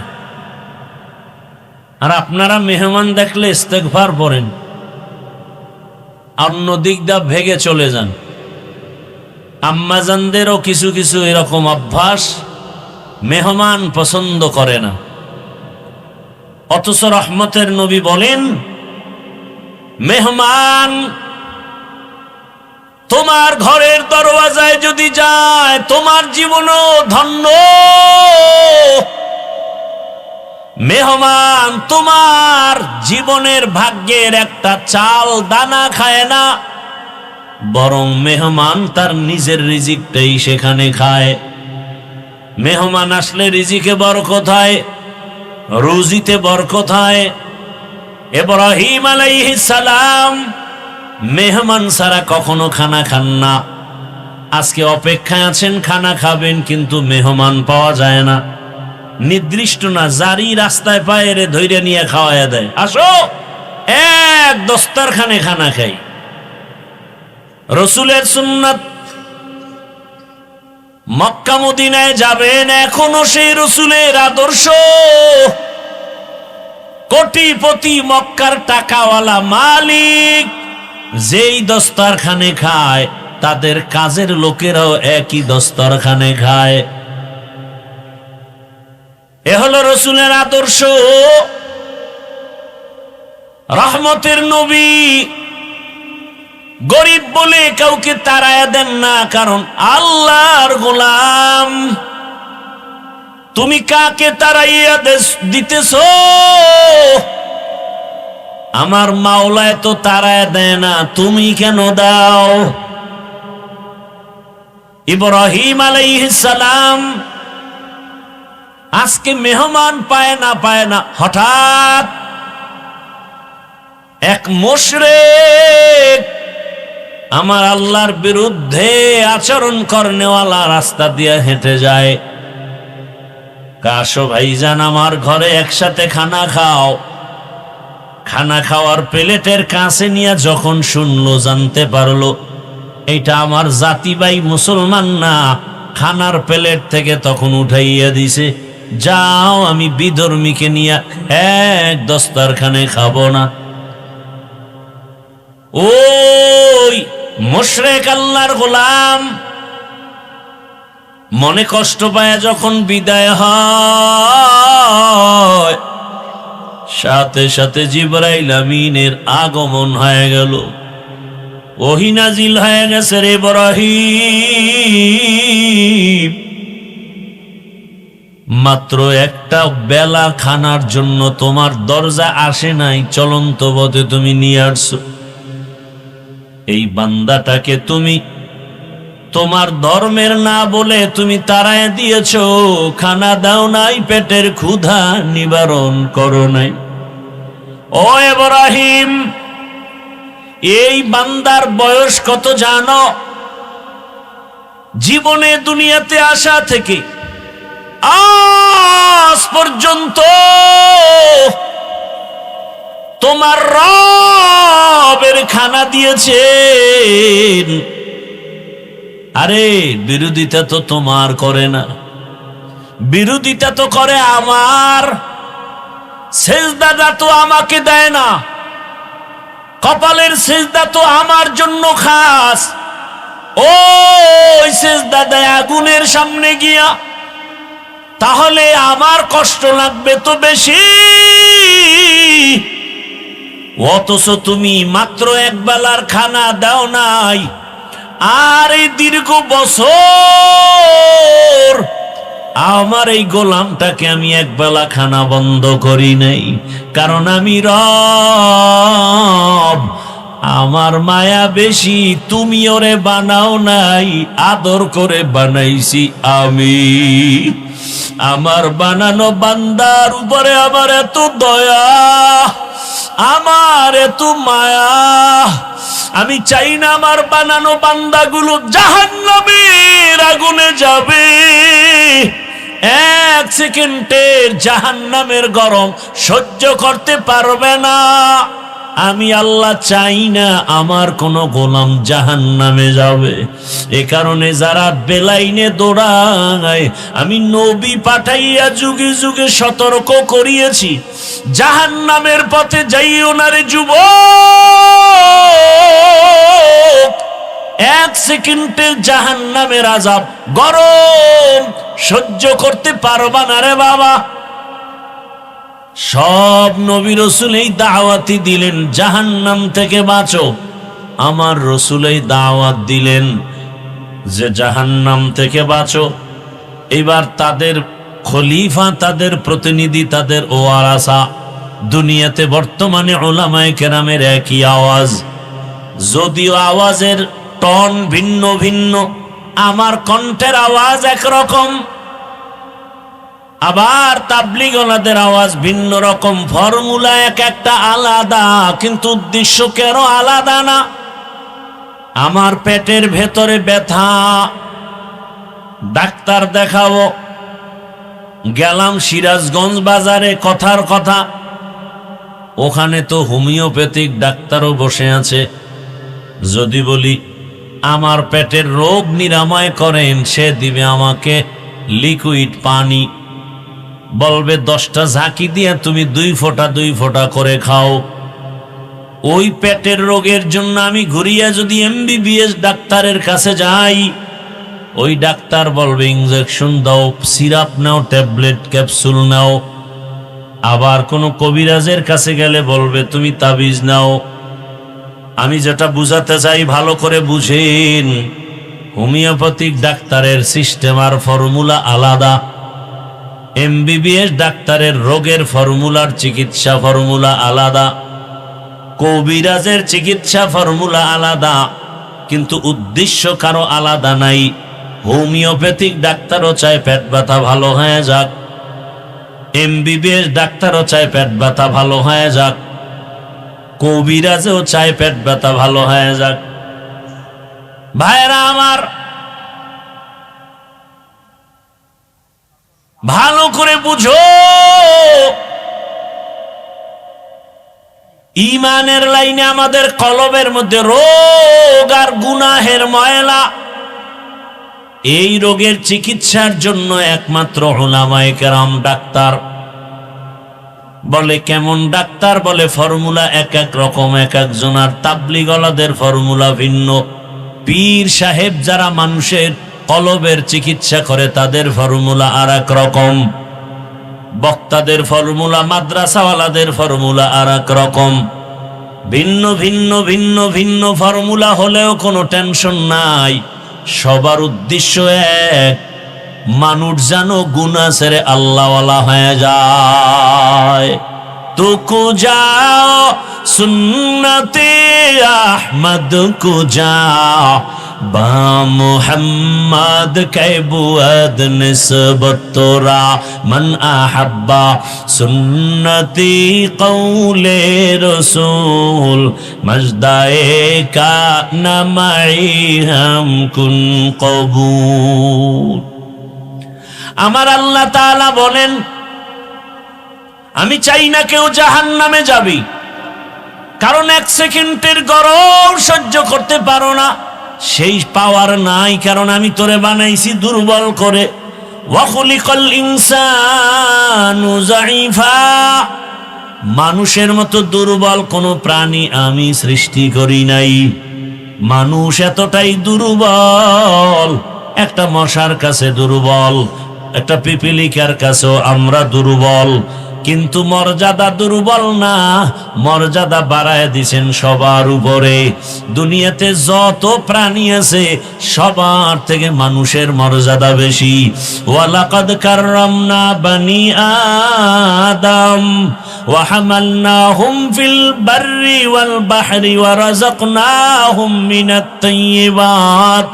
আর আপনারা মেহমান দেখলে ইস্তেগফার পড়েন, অন্য দিক দা ভেগে চলে যান। আম্মাজানদেরও কিছু কিছু এরকম অভ্যাস, মেহমান পছন্দ করে না। অথচ রহমতের নবী বলেন, মেহমান তোমার ঘরের দরওয়াজায় যদি যায়, তোমার জীবনও ধন্য। মেহমান তোমার জীবনের ভাগ্যের একটা চাল দানা খায় না, বরং মেহমান তার নিজের রিজিকটাই সেখানে খায়। মেহমান আসলে রিজিকে বরকত হয়, রুজিতে বরকত হয়। ইব্রাহিম আলাইহিস সালাম মেহমান ছাড়া কখনো খানা খান না। আজকে অপেক্ষায় আছেন, খানা খাবেন, কিন্তু মেহমান পাওয়া যায় না। নির্দিষ্ট না, জারি রাস্তায় পায়ে রে ধৈর্য নিয়ে খাওয়াইয়া দেয়, আসো এক দস্তরখানে খানা খাই। রসুলের সুন্নাত, মক্কা মদিনায় যাবেন, এখনো সেই রসুলের আদর্শ। কোটিপতি মক্কার টাকাওয়ালা মালিক যেই দস্তরখানে খায়, তাদের কাজের লোকেরাও একই দস্তরখানে খায়। এ হলো রসুলের আদর্শ। রহমতের নবী গরিব বলে কাউকে তাড়ায়া দেন না, কারণ আল্লাহর গোলাম। তুমি কাকে তাড়াইয়া দিতেছো? আমার মাওলায় তো তাড়ায় দেয় না, তুমি কেন দাও? ইব্রাহিম আলাইহিস সালাম আজকে মেহমান পায় না, হঠাৎ এক মুশরিক আমার আল্লাহর বিরুদ্ধে আচরণ করনেওয়ালা রাস্তা দিয়ে হেঁটে যায়। কাশো ভাইজান আমার ঘরে একসাথে খানা খাও। খানা খাওয়ার প্লেটের কাছে নিয়ে যখন শুনলো, জানতে পারলো এটা আমার জাতি ভাই মুসলমান না, খানার প্লেট থেকে তখন উঠাইয়া দিছে, যাও আমি বিধর্মীকে নিয়ে এক দস্তারখানে খাবো না। ওই মুশরিক আল্লাহর গোলাম মনে কষ্ট পায় যখন বিদায় হয়, সাথে সাথে জিবরাইল আমিনের আগমন হয়ে গেল, ওহী নাজিল হয়ে গেছে, রে ইব্রাহিম মাত্র একটা বেলা খানার জন্য তোমার দরজা আসে নাই, চলন্ত পথে তুমি নিয়ে আসছো। এই বান্দাটাকে তুমি তোমার ধর্মের না বলে তুমি তাড়ায় দিয়েছো, খানা দাও নাই, পেটের ক্ষুধা নিবারণ করো নাই। ও ইব্রাহিম, এই বান্দার বয়স কত জানো? জীবনে দুনিয়াতে আসা থেকে আজ পর্যন্ত তোমার রবের খানা দিয়েছেন। আরে বিরোধিতা তো তোমার করে না, বিরোধিতা তো করে আমার। সেজদাটা তো আমাকে দেয় না, কপালের সেজদা তো আমার জন্য খাস। ওই সেজদা দেয় আগুনের সামনে গিয়া, তাহলে আমার কষ্ট লাগবে তো বেশি। অথচ তুমি মাত্র এক বেলার খানা দাও নাই, আর এই দীর্ঘ বছর আমার এই গোলামটাকে আমি এক বেলা খানা বন্ধ করি নাই, কারণ আমি রব, আমার মায়া বেশি। তুমি ওরে বানাও নাই, আদর করে বানাইছি আমি। আমার বানানো বান্দার উপরে আমার এত দয়া, আমার এত মায়া, আমি চাই না আমার বানানো বান্দাগুলো জাহান্নামের আগুনে যাবে। এক সেকেন্ডের জাহান্নামের গরম সহ্য করতে পারবে না। আমি আল্লাহ চাই না আমার কোন গোলাম জাহান্নামে যাবে। এ কারণে যারা বেলাইনে দৌড়ায়, আমি নবী পাঠাইয়া যুগে যুগে সতর্ক করিয়েছি, জাহান্নামের পথে যাইও না রে যুবক। এক সেকেন্ডে জাহান্নামের আযাব গরম সহ্য করতে পারবা না রে বাবা। সব নবী রাসূল এই দাওয়াতই দিলেন জাহান্নাম থেকে বাঁচো। আমার রাসূল এই দাওয়াত দিলেন যে জাহান্নাম থেকে বাঁচো। এবার তাদের খলিফা, তাদের প্রতিনিধি, তাদের ওয়ারাসা, দুনিয়াতে বর্তমানে উলামায়ে কেরামের একই আওয়াজ, যদিও আওয়াজের টন ভিন্ন ভিন্ন, আমার কণ্ঠের আওয়াজ একরকম, আবার তাবলীগওয়ালাদের আওয়াজ ভিন্ন রকম, ফর্মুলা এক একটা আলাদা, কিন্তু উদ্দেশ্য কেন আলাদা না? আমার পেটের ভেতরে ব্যথা, ডাক্তার দেখাবো, গেলাম সিরাজগঞ্জ বাজারে, কথার কথা ওখানে তো হোমিওপ্যাথিক ডাক্তারও বসে আছে। যদি বলি আমার পেটের রোগ নিরাময় করেন, সে দিবে আমাকে লিকুইড পানি, বলবে 10টা ঝাঁকি দিয়ে তুমি 2 ফোঁটা 2 ফোঁটা করে খাও। ওই পেটের রোগের জন্য আমি ঘুরিয়া যদি এমবিবিএস ডাক্তারের কাছে যাই, ওই ডাক্তার বলবে ইনজেকশন দাও, সিরাপ নাও, ট্যাবলেট ক্যাপসুল নাও। আবার কোনো কবিরাজের কাছে গেলে বলবে তুমি তাবিজ নাও। আমি যেটা বুঝাতে চাই ভালো করে বুঝেন, হোমিওপ্যাথিক ডাক্তারের সিস্টেম আর ফর্মুলা আলাদা। এমবিবিএস ডাক্তারের রোগের ফর্মুলার চিকিৎসা ফর্মুলা আলাদা, কবিরাজের চিকিৎসা ফর্মুলা আলাদা, কিন্তু উদ্দেশ্য কারো আলাদা নাই। হোমিওপ্যাথিক ডাক্তারও চায় পেট ব্যথা ভালো হয়ে যাক, এমবিবিএস ডাক্তারও চায় পেট ব্যথা ভালো হয়ে যাক, কবিরাজও চায় পেট ব্যথা ভালো হয়ে যাক। ভাইরা আমার, ভালো করে বুঝো, ঈমানের লাইনে আমাদের কলবের মধ্যে রোগ আর গুনাহের ময়লা, এই রোগের চিকিৎসার জন্য একমাত্র উলামায়ে কেরাম ডাক্তার। বলে কেমন ডাক্তার? বলে ফর্মুলা এক এক রকম, এক একজনার। তাবলীগওয়ালাদের ফর্মুলা ভিন্ন, পীর সাহেব যারা মানুষের কলবের চিকিৎসা করে তাদের ফর্মুলা আর এক রকম, বক্তাদের ফর্মুলা, মাদ্রাসাওয়ালাদের ফর্মুলা আর এক রকম। ভিন্ন ভিন্ন ভিন্ন ভিন্ন ফর্মুলা হলেও কোনো টেনশন নাই, সবার উদ্দেশ্য এক, মানুষ যেন গুনাহ ছেড়ে আল্লাহওয়ালা হয়ে যায়। তুকু যাও সুন্নতে আহমদ কুজা বা মুহাম্মদ কে বুয়াদ নিসবত তোরা মান আহাব্বা সুন্নতি কৌলে রসূল মজদায়ে কা নামাই হাম কুন কবুল। আমার আল্লাহ তাআলা বলেন, আমি চাই না কেউ জাহান্নামে যাবি, কারণ এক সেকেন্ডের গরম সহ্য করতে পারো না, সেই পাওয়ার নাই, কারণ আমি তোরে বানাইছি দুর্বল করে। ওয়া খুলিকাল ইনসানু যায়ীফা, মানুষের মতো দুর্বল কোনো প্রাণী আমি সৃষ্টি করি নাই। মানুষ এতটাই দুর্বল, একটা মশার কাছে দুর্বল, একটা পিপিলিকার কাছেও আমরা দুর্বল, কিন্তু মর্যাদা দুর্বল না, মর্যাদা বাড়ায় দিছেন সবার উপরে। দুনিয়াতে যত প্রাণী আছে সবার থেকে মানুষের মর্যাদা বেশি। ওয়ালাকাদ কাররামনা বানি আদম ওয়া হামালনাহুম ফিল বাররি ওয়াল বাহরি ওয়া রাযাকনাহুম মিনাত তাইয়্যিবাত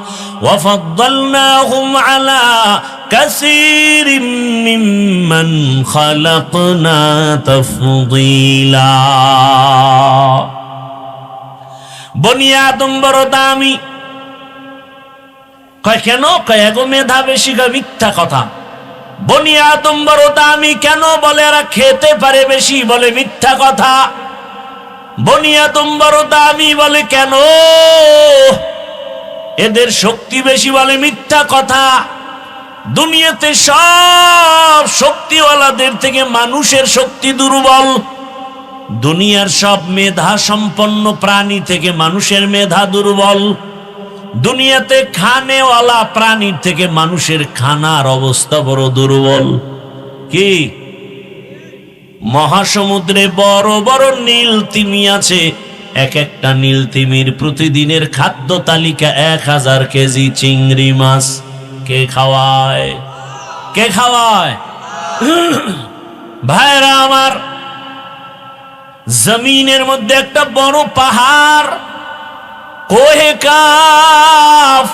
ওয়া ফাদ্দালনাহুম আলা কাসীরিম মিম্মান খালাকনা তাফদীলা। বনি আদম বড় দামি। কয় কেন? কয় এগো মেধা বেশি। কয় মিথ্যা কথা। বনি আদম বড় দামি কেন? বলে এরা খেতে পারে বেশি। বলে মিথ্যা কথা। বনি আদম বড় দামি বলে কেন? এদের শক্তি বেশি। বলে মিথ্যা কথা। দুনিয়াতে সব শক্তিওয়ালাদের থেকে মানুষের শক্তি দুর্বল। দুনিয়ার সব মেধা সম্পন্ন প্রাণী থেকে মানুষের মেধা দুর্বল। দুনিয়াতে খানেওয়ালা প্রাণীর থেকে মানুষের খানার অবস্থা বড় দুর্বল। কি মহাসমুদ্রে বড় বড় নীল তিমি আছে, এক একটা নীল তিমির প্রতিদিনের খাদ্য তালিকা 1000 কেজি চিংড়ি মাছ। কে খাওয়ায়? কে খাওয়ায়? ভাইরা আমার, জমিনের মধ্যে একটা বড় পাহাড়, কোহে কাফ,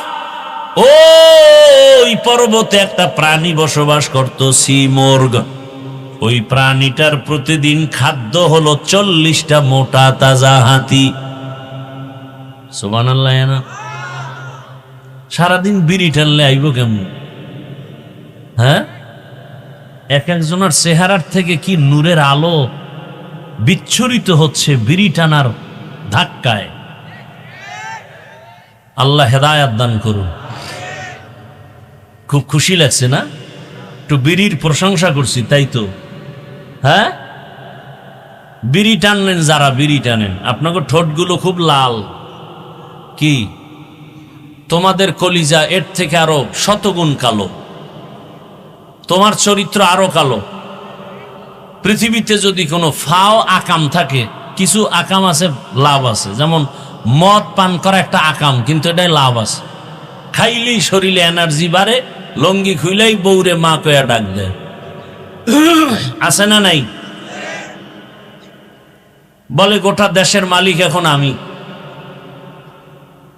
ওই পর্বতে একটা প্রাণী বসবাস করত, সিমোর্গ। ওই প্রাণীটার প্রতিদিন খাদ্য হলো 40টা মোটা তাজা হাতি। সুবহানাল্লাহ। না সারাদিন বিড়ি টানলে আইব কেমন? হ্যাঁ, এক একজনের চেহারার থেকে কি নূরের আলো বিচ্ছুরিত হচ্ছে বিড়ি টানার ধাক্কায়। আল্লাহ হেদায়াত দান করুন। খুব খুশি লাগছে না? একটু বিড়ির প্রশংসা করছি, তাই তো? হ্যাঁ, বিড়ি টানলেন যারা, বিড়ি টানেন, আপনাকে ঠোঁটগুলো খুব লাল। কি তোমাদের কলিজা এর থেকে আরো শতগুণ কালো, তোমার চরিত্র আরো কালো। পৃথিবীতে যদি কোনো ফাও আকাম থাকে, কিছু আকাম আছে লাভ আছে, যেমন মদ পান করা একটা আকাম, কিন্তু এটাই লাভ আছে। খাইলেই শরীরে এনার্জি বাড়ে, লঙ্গি খুইলেই বউরে মা কয়া ডাক দেয়। আছে না নাই? বলে গোটা দেশের মালিক এখন আমি।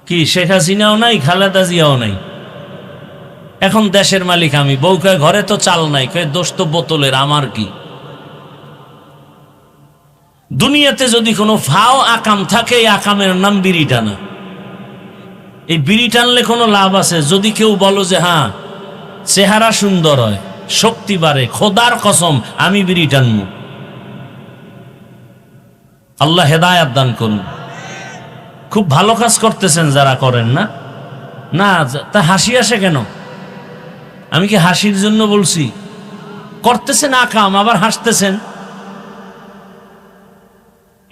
কি শেখ হাসিনাও নাই, খালেদা জিয়াও নাই, এখন দেশের মালিক আমি। বউ কয় ঘরে তো চাল নাই, কয় দোষ তো বোতলের, আমার কি? দুনিয়াতে যদি কোনো ফাও আকাম থাকে, এই আকামের নাম বিড়ি টানা। এই বিড়ি টানলে কোনো লাভ আছে? যদি কেউ বলো যে হ্যাঁ চেহারা সুন্দর হয়, শক্তি বাড়ে, খোদার কসম আমি বিড়ি টানবো। আল্লাহ হেদায়াত দান করুন। খুব ভালো কাজ করতেছেন যারা করেন না, না তা হাসি আসে কেন? আমি কি হাসির জন্য বলছি? করতেছেন আকাম, আবার হাসতেছেন।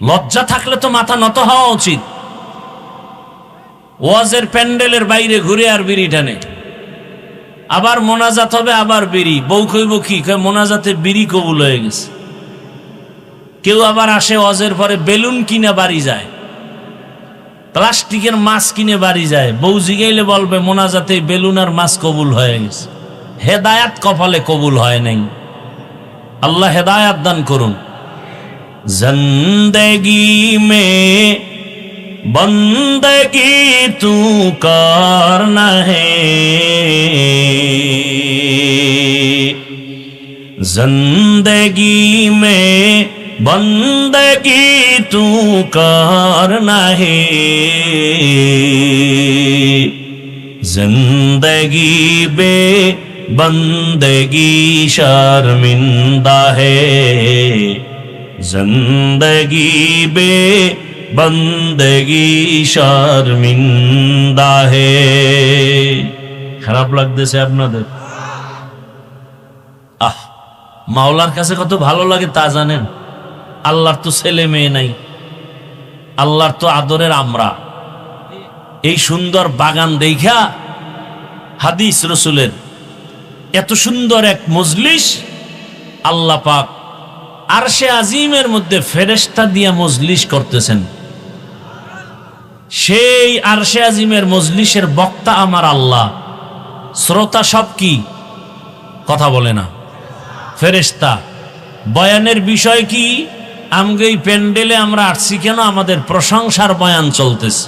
লজ্জা থাকলে তো মাথা নত হওয়া উচিত। ওয়াজের প্যান্ডেলের বাইরে ঘুরে আর বিড়ি টানে, আবার মোনাজাত হবে, আবার বিড়ি। বউ কইব কি? কয় মোনাজাতে বিড়ি কবুল হয়ে গেছে। কেউ আবার আসে ওয়াজের পরে বেলুন কিনে বাড়ি যায়, প্লাস্টিকের মাছ কিনে বাড়ি যায়। বউ জিগাইলে বলবে মোনাজাতে বেলুন আর মাছ কবুল হয়ে গেছে। হেদায়াত কপালে কবুল হয় নাই। আল্লাহ হেদায়াত দান করুন। জিন্দেগি মে বন্দগি তু করনা হে, জিন্দেগি মে বন্দগি তু করনা হে, जिंदगी बे बंदगी शर्मिंदा है, जिंदगी बे बंदगी शर्मिंदा है। খারাপ লাগতেছে আপনাদের? মাওলার কাছে কত ভালো লাগে তা জানেন? আল্লাহর তো ছেলে মেয়ে নাই, আল্লাহর তো আদরের আমরা। এই সুন্দর বাগান দেখা হাদিস রসুলের এত সুন্দর এক মজলিস আল্লাহ পাক আরশে আজিমের মধ্যে ফেরেশতা দিয়া মজলিস করতেছেন। সেই আরশে আজিমের মজলিসের বক্তা আমার আল্লাহ, শ্রোতা সব কি? কথা বলে না, ফেরেশতা। বয়ানের বিষয় কি? আমগে এই প্যান্ডেলে আমরা আসছি কেন? আমাদের প্রশংসার বয়ান চলতেছে।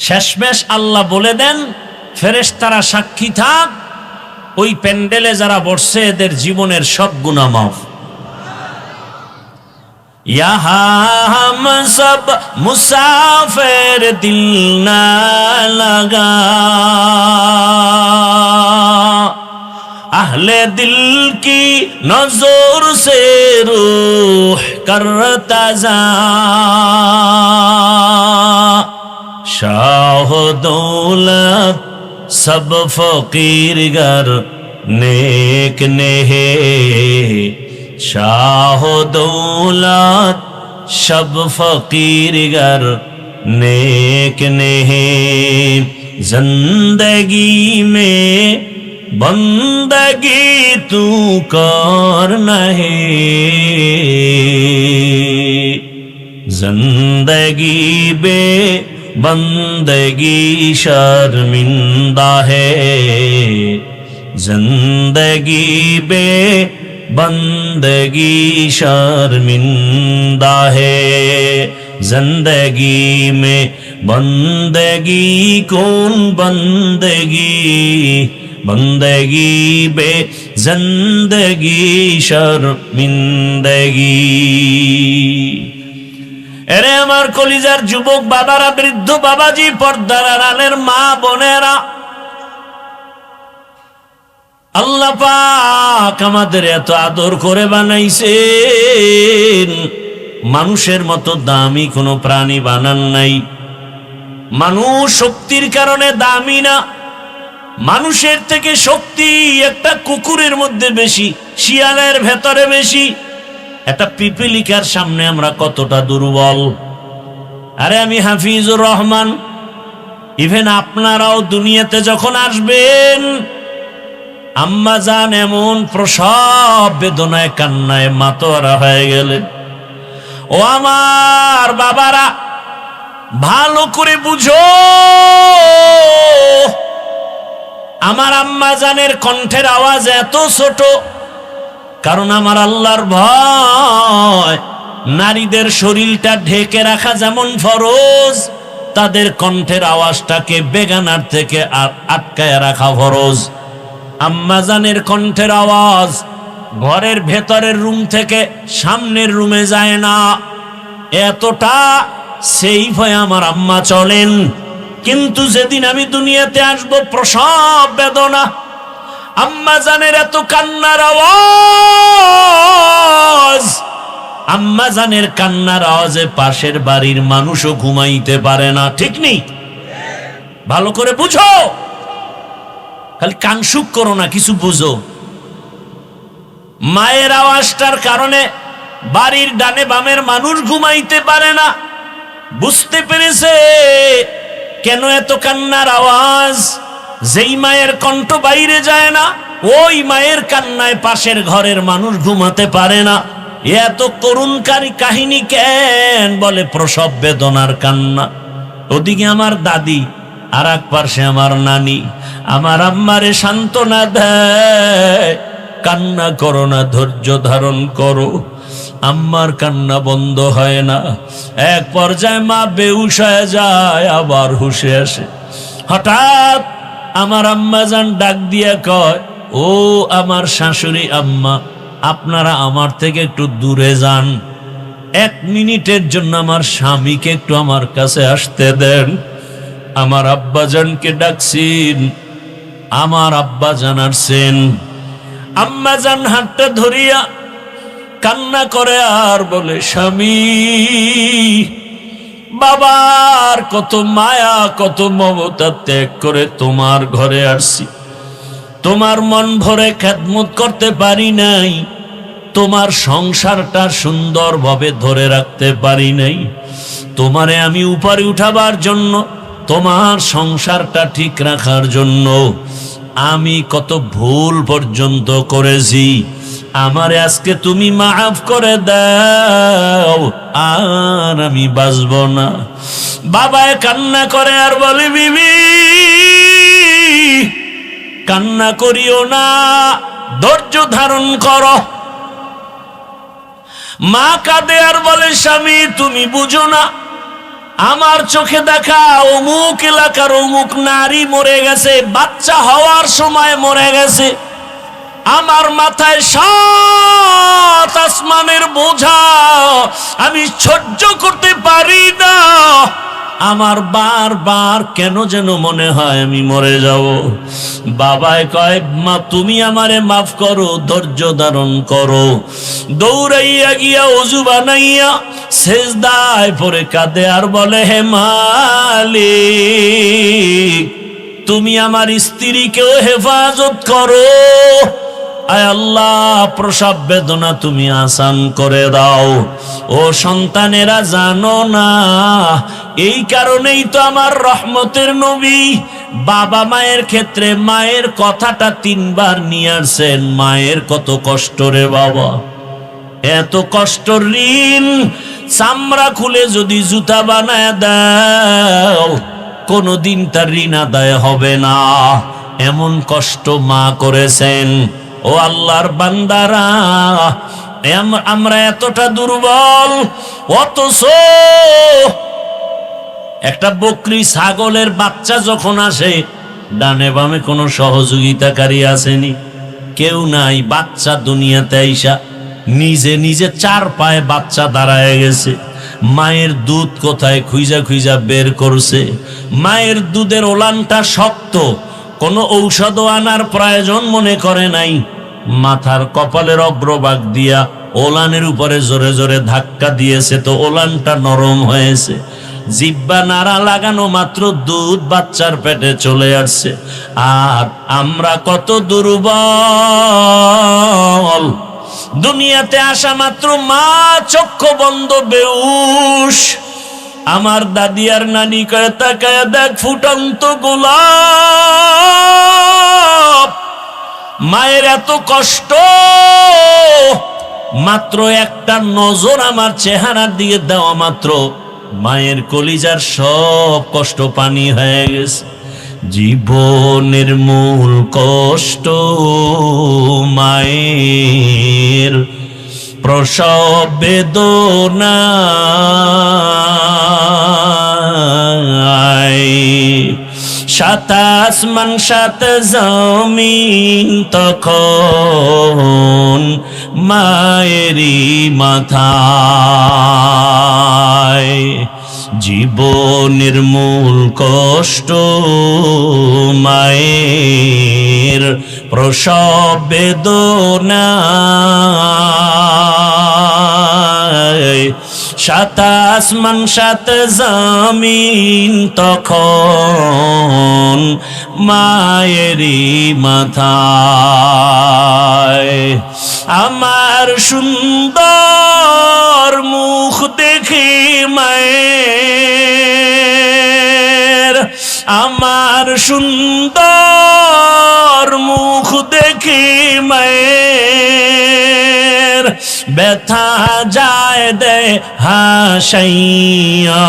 শেষমেশ আল্লাহ বলে দেন ফেরেশতারা সাক্ষী থাক, ওই প্যান্ডেলে যারা বসছে এদের জীবনের সব গুনাহ মাফ। ইহা হাম সব মুসাফির দিল না লাগা, আহলে দিল কি নজর সে রূহ করতা যা, শাহ দৌলত সব ফকির গর নেক নেহে, শাহ দৌলত সব ফকির গর নেক নেহে, জিন্দগি মে বন্দগি তু করনা হে, जिंदगी बे बंदगी शर्मिंदा है, जिंदगी बे बंदगी शर्मिंदा है, जिंदगी में बंदगी कौन बंदगी, बंदगी बे जिंदगी शर्मिंदगी। এরে আমার কলিজার যুবক বাবারা, বৃদ্ধ বাবাজি, পর্দার আড়ালের মা বোনেরা, আল্লাহ পাক আমাদের এত আদর করে বানাইছেন। মানুষের মতো দামি কোনো প্রাণী বানান নাই। মানুষ শক্তির কারণে দামি না, মানুষের থেকে শক্তি একটা কুকুরের মধ্যে বেশি, শিয়ালের ভেতরে বেশি। একটা পিপিলিকার সামনে আমরা কতটা দুর্বল। আরে আমি হাফিজুর রহমান, ইভেন আপনারাও দুনিয়াতে যখন আসবেন, আম্মা জান এমন প্রসব বেদনায় কান্নায় মাতোয়ারা হয়ে গেলেন। ও আমার বাবারা, ভালো করে বুঝো, আমার আম্মা জানের কণ্ঠের আওয়াজ এত ছোট, কারণ আমার আল্লাহর ভয়। নারীদের শরীরটা ঢেকে রাখা যেমন ফরজ, তাদের কণ্ঠের আওয়াজটাকে বেগানার থেকে আটকায় রাখা ফরজ। আম্মাজানের কণ্ঠের আওয়াজ ঘরের ভেতরের রুম থেকে সামনের রুমে যায় না, এতটা সেই ভয়ে আমার আম্মা চলেন। কিন্তু যেদিন আমি দুনিয়াতে আসব, প্রসব বেদনা, আম্মাজানের এত কান্নার আওয়াজ, আম্মাজানের কান্নার আওয়াজে পাশের বাড়ির মানুষও ঘুমাইতে পারে না। ঠিক নেই? ভালো করে বুঝো, খালি কাংসুক করো না, কিছু বুঝো। মায়ের আওয়াজটার কারণে বাড়ির ডানে বামের মানুষ ঘুমাইতে পারে না। বুঝতে পেরেছে কেন এত কান্নার আওয়াজ? যেই মায়ের কণ্ঠ বাইরে যায় না, ওই মায়ের কান্নায় পাশের ঘরের মানুষ ঘুমাতে পারে না। এত করুণকারী কাহিনী কেন? বলে প্রসব বেদনার কান্না। ওদিকে আমার দাদি, আর এক পাশে আমার নানি আমার আম্মারে সান্ত্বনা দেয়, কান্না করো না, ধৈর্য ধারণ করো। আম্মার কান্না বন্ধ হয় না। এক পর্যায়ে মা বেহুশ হয়ে যায়, আবার হুশে আসে। হঠাৎ আমার আম্মাজান ডাক দিয়া কয়, ও আমার শাশুড়ি আম্মা, আপনারা আমার থেকে একটু দূরে যান, 1 মিনিটের জন্য আমার স্বামীকে একটু আমার কাছে আসতে দেন। আমার আব্বাজানকে ডাকছেন, আমার আব্বাজান আসছেন। আম্মাজান হাতটা ধরিয়া কান্না করে আর বলে, স্বামী, বাবার কত মায়া কত মমতা ত্যাগ করে তোমার ঘরে আসছি, তোমার মন ভরে খেদমত করতে পারি নাই, তোমার সংসারটা সুন্দরভাবে ধরে রাখতে পারি নাই। তোমারে আমি উপরে উঠাবার জন্য, তোমার সংসারটা ঠিক রাখার জন্য আমি কত ভুল পর্যন্ত করেছি। আমারে আজকে তুমি মাফ করে দাও, আর আমি বাঁচব না। বাবায় কান্না করে আর বলে, বিবি কান্না করিও না, ধৈর্য ধারণ করো। মা কাঁদে আর বলে, স্বামী তুমি বুঝো না, আমার চোখে দেখা অমুক এলাকার অমুক নারী মরে গেছে, বাচ্চা হওয়ার সময় মরে গেছে। আমার মাথায় 7 আসমানের বোঝা, আমি সহ্য করতে পারি না। আমার বারবার কেন যেন মনে হয় আমি মরে যাব। বাবায় কয়, মা তুমি আমারে মাফ করো, ধৈর্য ধারণ করো। দৌড়াইয়া গিয়া ওযু বানাইয়া সেজদায় পড়ে কাঁদে আর বলে, হে মালিক, তুমি আমার স্ত্রীকেও হেফাজত করো। আয় আল্লাহ, প্রসব বেদনা তুমি আসান করে দাও। ও সন্তানেরা, জানো না, এই কারণেই তো আমার রহমতের নবী বাবা মায়ের ক্ষেত্রে মায়ের কথাটা 3 বার নিয়ে আসছেন। মায়ের কত কষ্ট রে বাবা, এত কষ্ট ঋণ চামড়া খুলে যদি জুতা বানায় দাও, কোনদিন তার ঋণ আদায় হবে না। এমন কষ্ট মা করেছেন। ও আল্লাহর বান্দারা, আমরা এতটা দুর্বল, অথচ একটা বকরি ছাগলের বাচ্চা যখন আসে, ডানে বামে কোনো সহযোগিতাকারী আসেনি, কেউ নাই। বাচ্চা দুনিয়াতে আইসা নিজে নিজে 4 পায়ে বাচ্চা দাঁড়ায় গেছে। মায়ের দুধ কোথায় খুঁজা খুঁজা বের করছে। মায়ের দুধের ওলানটা শক্ত, কোনো ঔষধও আনার প্রয়োজন মনে করে নাই। মাথার কপালের অগ্রভাগ দিয়া ওলানের উপরে জোরে জোরে ধাক্কা দিয়েছে, তো ওলানটা নরম হয়েছে। জিহ্বা নাড়া লাগানো মাত্র দুধ বাচ্চার পেটে চলে আসছে। আর আমরা কত দুর্বল, দুনিয়াতে আসা মাত্র মা চক্ষু বন্ধ, বেহুশ। আমার দাদি আর নানি কয়ে, তাকায় দেখ ফুটন্ত গোলাপ। মায়ের এত কষ্ট, মাত্র একটা নজর আমার চেহারার দিকে দেওয়া মাত্র মায়ের কলিজার সব কষ্ট পানি হয়ে গেছে। জীবনের মূল কষ্ট মায়ের প্রসব বেদনা, সাত আসমান সাত জমিন তখন মায়েরই মাথায়। জীবনের মূল কষ্ট মায়ের প্রসব বেদনা, সাত আসমান সাত জমিন তখন মায়েরই মাথায়। আমার সুন্দর মুখ দেখে মায়ের, আমার সুন্দর মুখ দেখে মায়ের ব্যথা যায় দে হাসাইয়া।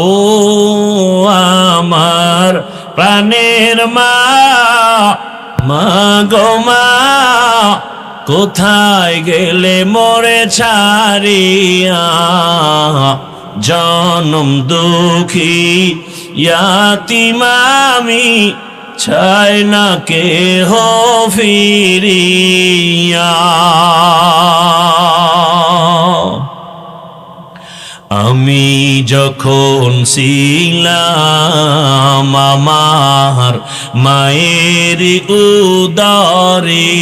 ও আমার প্রাণের মা, মা গো মা, কোথায় গেলে মোরে ছাড়িয়া? জনম দুঃখী ইয়াতিম আমি, চাই না কেহ ফিরিয়া। আমি যখন ছিলাম আমার মায়ের উদরে,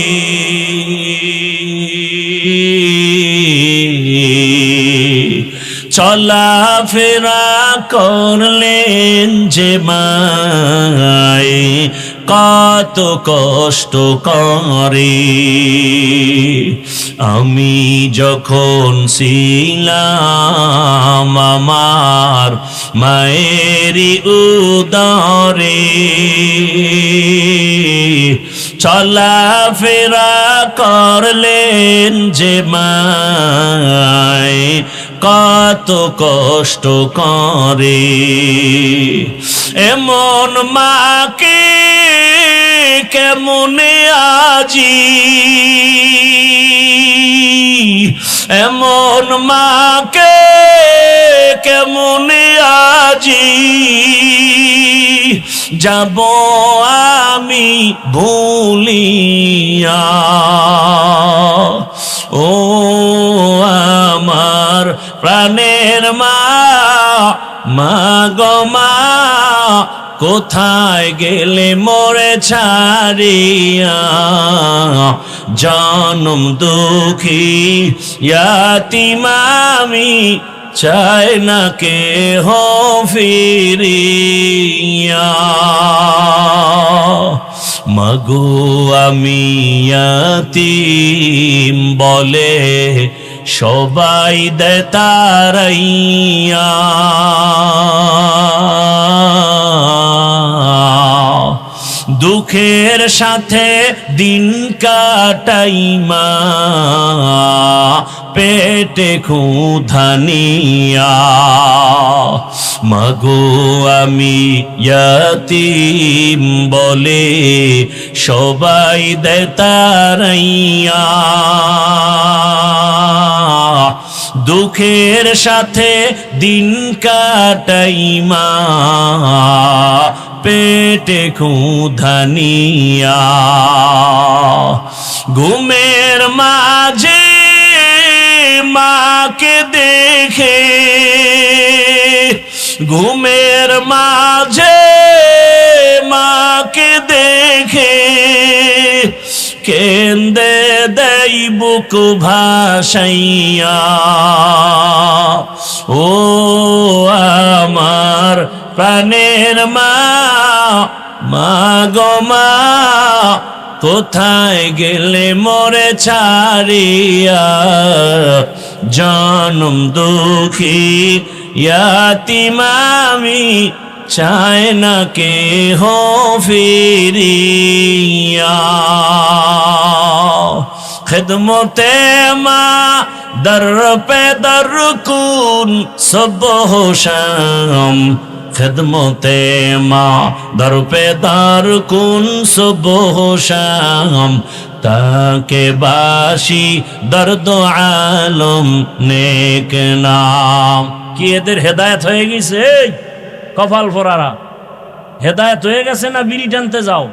চলাফেরা করলেন যে মায় কত কষ্ট করে। আমি যখন ছিলাম আমার মায়েরই উদরে, চলাফেরা করলেন যে মায় কত কষ্ট করে। এমন মাকে কেমনে আজি, এমন মাকে কেমনে আজি যাব আমি ভুলিয়া। ও আমার প্রাণের মা, মা গো মা, কোথায় গেলে মোরে ছাড়িয়া? জনম দুঃখী ইয়াতিম আমি, চাই না কেহ ফিরিয়া। মাগো আমি ইয়াতিম বলে সবাই দেয় তাড়াইয়া। দুঃখের সাথে দিন কাটাই মা, পেটে ক্ষুধা নিয়া। মাগো আমি ইয়াতিম বলে সবাই দেয় তাড়াইয়া। দুঃখের সাথে দিন কাটাই মা, পেটে ক্ষুধা নিয়া। ঘুমের মাঝে মাকে দেখে, ঘুমের মাঝে মাকে দেখে কেন্দে দেই বুক ভাসাইয়া। ও আমার প্রাণের মা, মা গো মা, কোথায় গেলে মোরে ছাড়িয়া? জনম দুঃখী ইয়াতিম আমি, চায় না কেহ ফিরিয়া। খিদমতে মা দর পে দর কুন সুবহ শাম, খেদমতে মা দর পে দার কুন সুবহ শাম তাকে বাসি দর্দ আলম নেক নাম। কি এদের হেদায়েত হয়ে গেছে? কপাল ফোরারা হেদায়েত হয়ে গেছে না বিড়ি টানতে যাও?